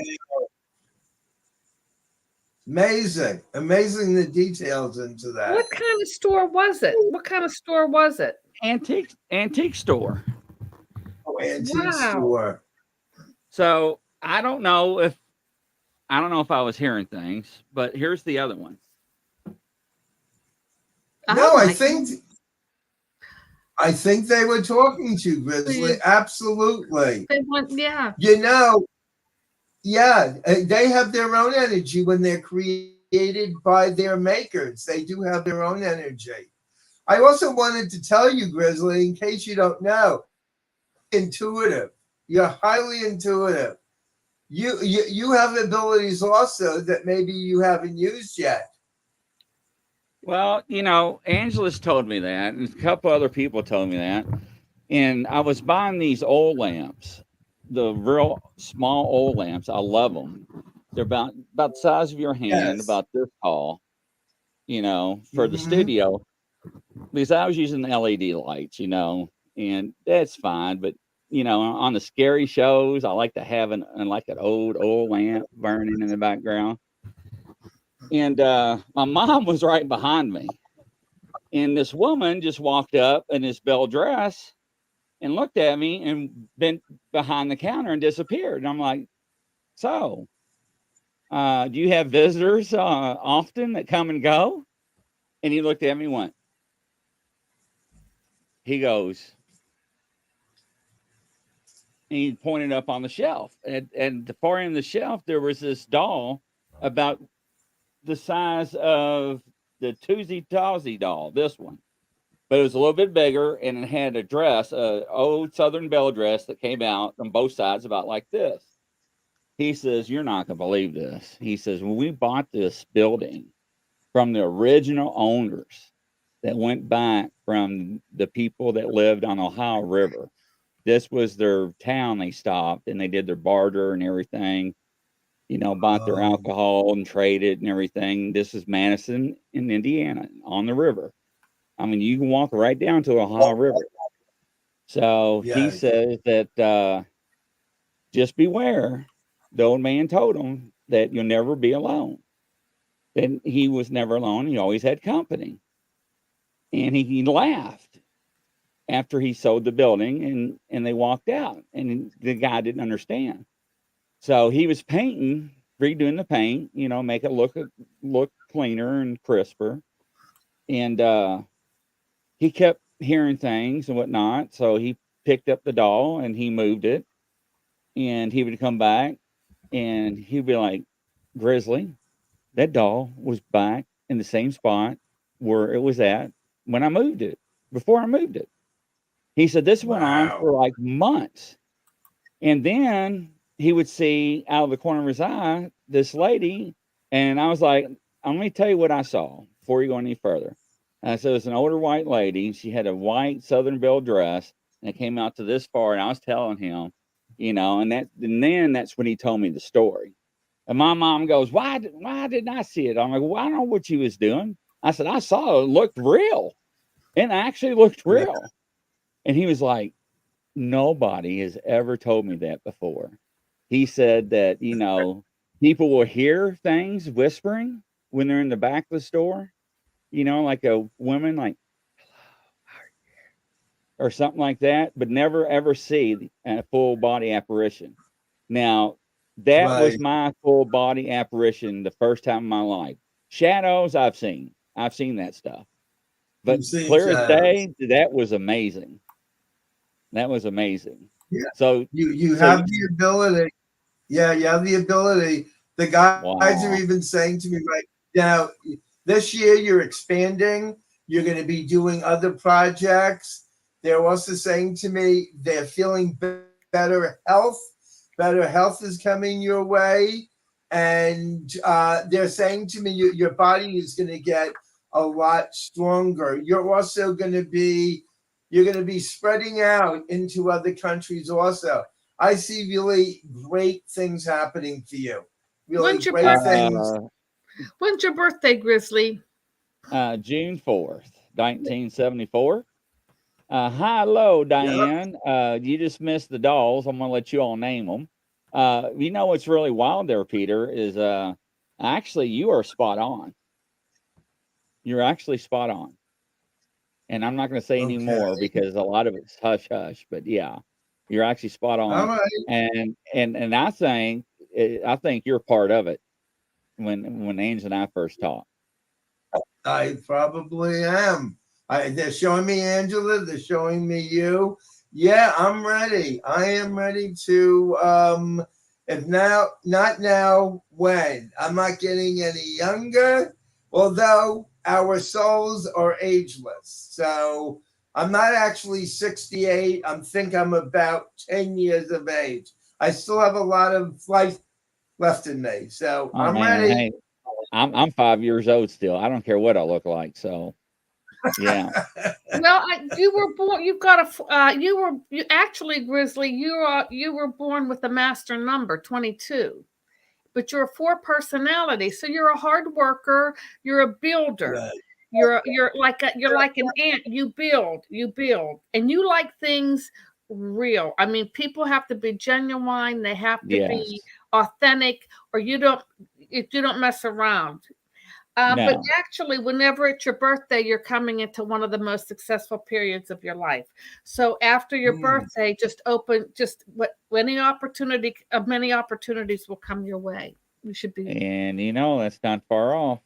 Amazing, amazing the details into that. What kind of store was it? What kind of store was it? Antique store. Oh, antique Wow. store. So I don't know if I was hearing things, but here's the other one. No, Oh, I my- think they were talking to Grizzly. Please. Absolutely. They want, yeah. You know, yeah, they have their own energy when they're created by their makers. They do have their own energy. I also wanted to tell you, Grizzly, in case you don't know, intuitive. You're highly intuitive. You have abilities also that maybe you haven't used yet. Well, Angela's told me that, and a couple other people told me that. And I was buying these oil lamps, the real small oil lamps. I love them. They're about the size of your hand, Yes. about this tall, for the Mhm. studio. Because I was using LED lights, and that's fine. But, on the scary shows, I like to have an old oil lamp burning in the background. And my mom was right behind me. And this woman just walked up in this bell dress and looked at me and bent behind the counter and disappeared. And I'm like, so, do you have visitors often that come and go? And he looked at me and went, he goes, and he pointed up on the shelf. And the far end of the shelf, there was this doll about the size of the Toosie Tawsy doll, this one. But it was a little bit bigger, and it had a dress, a old Southern Belle dress that came out on both sides about like this. He says, you're not going to believe this. He says, when we bought this building from the original owners that went back from the people that lived on Ohio River, this was their town they stopped, and they did their barter and everything, bought their alcohol and traded and everything. This is Madison in Indiana on the river. I mean, you can walk right down to the Ohio River. So he Yes. says that just beware. The old man told him that you'll never be alone. And he was never alone. He always had company. And he laughed after he sold the building, and they walked out. And the guy didn't understand. So he was painting, redoing the paint, make it look cleaner and crisper. And he kept hearing things and whatnot. So he picked up the doll and he moved it. And he would come back and he'd be like, Grizzly, that doll was back in the same spot where it was at when I moved it, before I moved it. He said this went on Wow. for like months. And then he would see out of the corner of his eye this lady. And I was like, let me tell you what I saw before you go any further. And so it was an older white lady. She had a white Southern Belle dress, and it came out to this far. And I was telling him, and then that's when he told me the story. And my mom goes, why didn't I see it? I'm like, well, I don't know what she was doing. I said, I saw it. It looked real. and actually looked Yeah. real. And he was like, nobody has ever told me that before. He said that, people will hear things whispering when they're in the back of the store, like a woman, like, or something like that, but never ever see a full body apparition. Now, that was Right. my full body apparition the first time in my life. Shadows, I've seen. I've seen that stuff. But You've seen clear as shadows. day, that was amazing. That was amazing. Yeah. So, You so have the ability. Yeah, you have the ability. The guys are wow. even saying to me right now, this year you're expanding. You're going to be doing other projects. They're also saying to me they're feeling better health. Better health is coming your way. And they're saying to me your body is going to get a lot stronger. You're going to be spreading out into other countries also. I see really great things happening for you. Really When's your great birthday? things. When's your birthday, Grizzly? June 4th, 1974. Hello, Yep. Diane. You just missed the dolls. I'm going to let you all name them. What's really wild there, Peter, is actually you are spot on. You're actually spot on. And I'm not going to say any Okay. more because a lot of it's hush hush. But yeah, you're actually spot All on. right. And I think you're part of it when Ange and I first talked. I probably am. They're showing me Angela. They're showing me you. Yeah, I'm ready. I am ready to. If now, not now, when? I'm not getting any younger. Although our souls are ageless, so I'm not actually 68. I'm about 10 years of age. I still have a lot of life left in me, so Oh I'm man, ready. hey, I'm 5 years old still. I don't care what I look like. So yeah. Well, you were born. You've got a. You actually, Grizzly. You were born with the master number 22, but you're a 4 personality. So you're a hard worker. You're a builder. Right. You're like an ant. You build, and you like things real. I mean, people have to be genuine. They have to be Yes. authentic, or you don't mess around. But No. actually, whenever it's your birthday, you're coming into one of the most successful periods of your life. So after your Hmm. birthday, just what many opportunities will come your way. You should be. And that's not far off.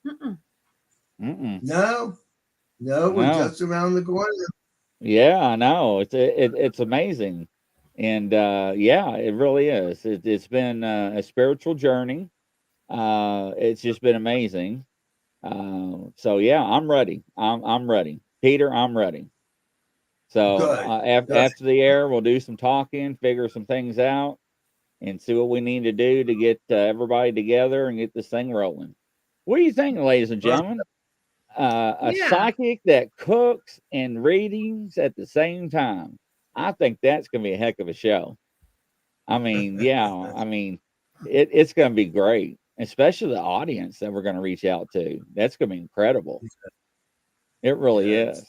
Mm-mm. Mm-mm. No, no, we're No. just around the corner. Yeah, I know. It's amazing. And yeah, it really is. It's been a spiritual journey. It's just been amazing. So yeah, I'm ready. I'm ready. Peter, I'm ready. So Good, good. after the air, we'll do some talking, figure some things out, and see what we need to do to get everybody together and get this thing rolling. What do you think, ladies and gentlemen? A Yeah. psychic that cooks and readings at the same time. I think that's going to be a heck of a show. I mean, yeah, I mean, it's going to be great, especially the audience that we're going to reach out to. That's going to be incredible. It really Yes. is.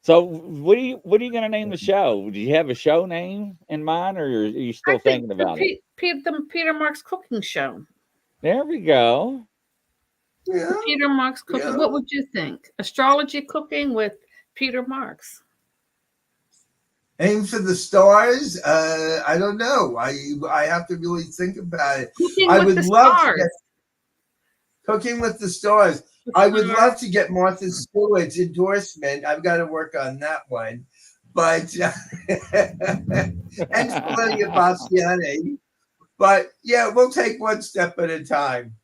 So, what are you going to name the show? Do you have a show name in mind, or are you I still think thinking about it? the Peter Marks Cooking Show. There we go. Yeah, Peter Marks Cooking. yeah. What would you think? Astrology Cooking with Peter Marks. Aim for the stars. I don't know. I have to really think about it. Cooking I with would the love to get Stars. Cooking with the Stars. The I would Stars. love to get Martha Stewart's endorsement. I've got to work on that one. But and Splitting Bastiani. But yeah, we'll take one step at a time.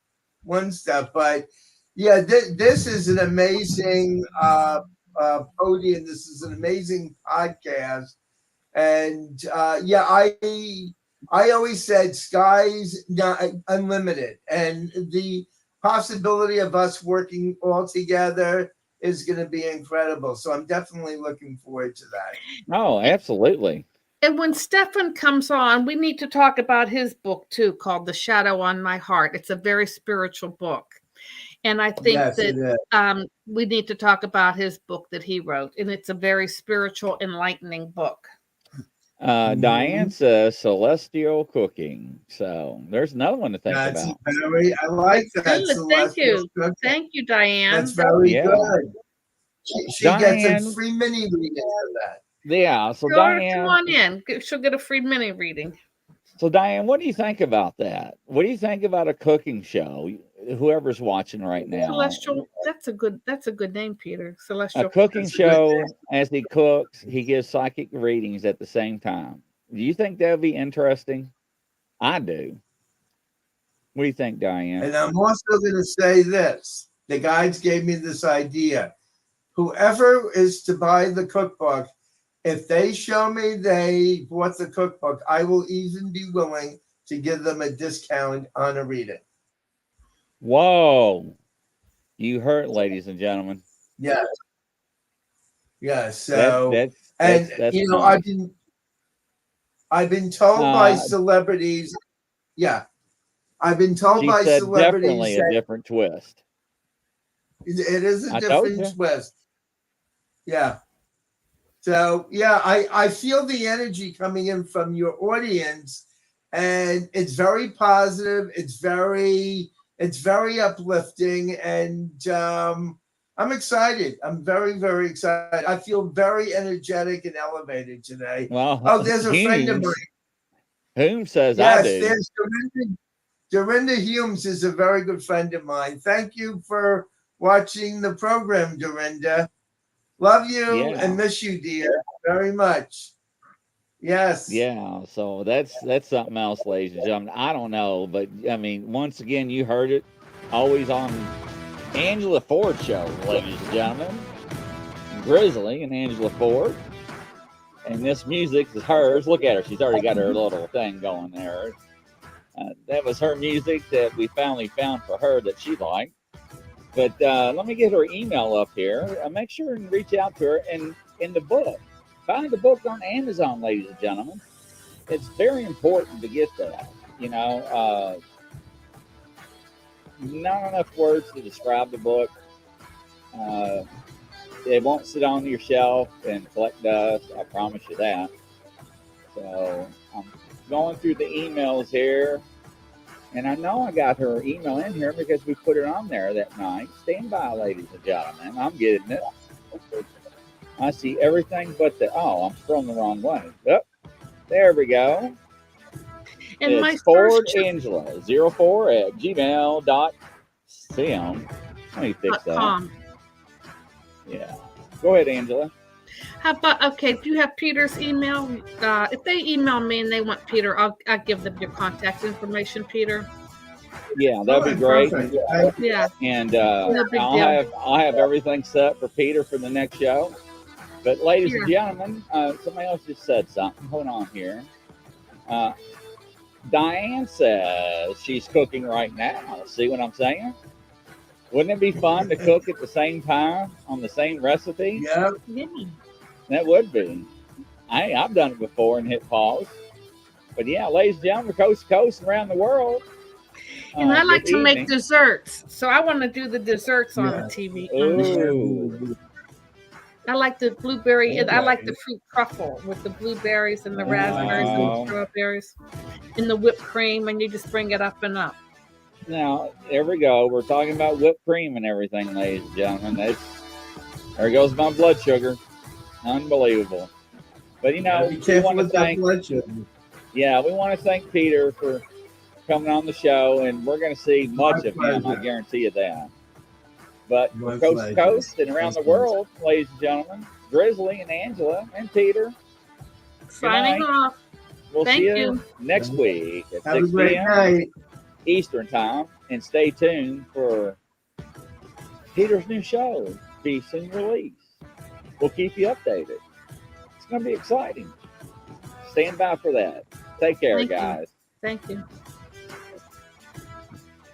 One step. But yeah, this is an amazing podium. This is an amazing podcast. And yeah, I always said sky's not unlimited, and the possibility of us working all together is going to be incredible. So I'm definitely looking forward to that. Oh, absolutely. And when Stefan comes on, we need to talk about his book too, called The Shadow on My Heart. It's a very spiritual book. And I think Yes, it is. that we need to talk about his book that he wrote, and it's a very spiritual, enlightening book. Diane says celestial cooking. So there's another one to think That's about. I like that. Good, thank Celestial you. cooking. Thank you, Diane. That's very Yeah. good. She gets a Diane- free mini reading for that. Yeah. So Sure, Diane, come on in. She'll get a free mini reading. So Diane, what do you think about that? What do you think about a cooking show? Whoever's watching right now, Celestial. That's a good name, Peter. a Celestial. cooking That's a good show. name. As he cooks, he gives psychic readings at the same time. Do you think that would be interesting? I do. What do you think, Diane? And I'm also going to say this. The guides gave me this idea. Whoever is to buy the cookbook, if they show me they bought the cookbook, I will even be willing to give them a discount on a reading. Whoa! You heard, ladies and gentlemen. Yes. Yes. So That's you know, nice. I've been told by celebrities. Yeah. I've been told She by said celebrities definitely a that different twist. it is a I told different you. twist. Yeah. So yeah, I feel the energy coming in from your audience, and it's very positive. It's very uplifting, and I'm excited. I'm very, very excited. I feel very energetic and elevated today. Well, Oh, there's a friend of mine. Whom says I Yes, do. there's Dorinda Humes is a very good friend of mine. Thank you for watching the program, Dorinda. Love you Yeah. and miss you, dear, very much. Yes. Yeah, so that's something else, ladies and gentlemen. I don't know, but I mean, once again, you heard it. Always on Angela Ford show, ladies and gentlemen. Grizzly and Angela Ford. And this music is hers. Look at her. She's already got her little thing going there. That was her music that we finally found for her that she liked. But let me get her email up here. Make sure and reach out to her. And in the book, find the book on Amazon, ladies and gentlemen. It's very important to get that. You know, not enough words to describe the book. It won't sit on your shelf and collect dust. I promise you that. So I'm going through the emails here. And I know I got her email in here because we put it on there that night. Stand by, ladies and gentlemen. I'm getting it. I see everything but the... Oh, I'm scrolling the wrong way. Yep. There we go. And it's my Ford first Angela 04 at gmail.com. Let me fix that. Yeah. Go ahead, Angela. How about, okay, do you have Peter's email? If they email me and they want Peter, I'll give them your contact information, Peter. Yeah, that'd be great. Yeah. And I'll have everything set for Peter for the next show. But ladies and gentlemen, somebody else just said something. Hold on here. Diane says she's cooking right now. See what I'm saying? Wouldn't it be fun to cook at the same time on the same recipe? Yeah. That would be. I've done it before and hit pause. But yeah, ladies and gentlemen, coast to coast around the world. And I like to make desserts. So I want to do the desserts on the TV. Ooh. I like the blueberry, and I like the fruit truffle with the blueberries and the raspberries and the strawberries and the whipped cream, and you just bring it up and up. Now, there we go. We're talking about whipped cream and everything, ladies and gentlemen. There goes my blood sugar. Unbelievable. But, you know, we want to thank Peter for coming on the show, and we're going to see much of him. I guarantee you that. But coast to coast and around the world, ladies and gentlemen, Grizzly and Angela and Peter. Signing off. We'll see you next week at 6 p.m. Eastern Time. And stay tuned for Peter's new show, be soon released. We'll keep you updated. It's going to be exciting. Stand by for that. Take care, guys. Thank you.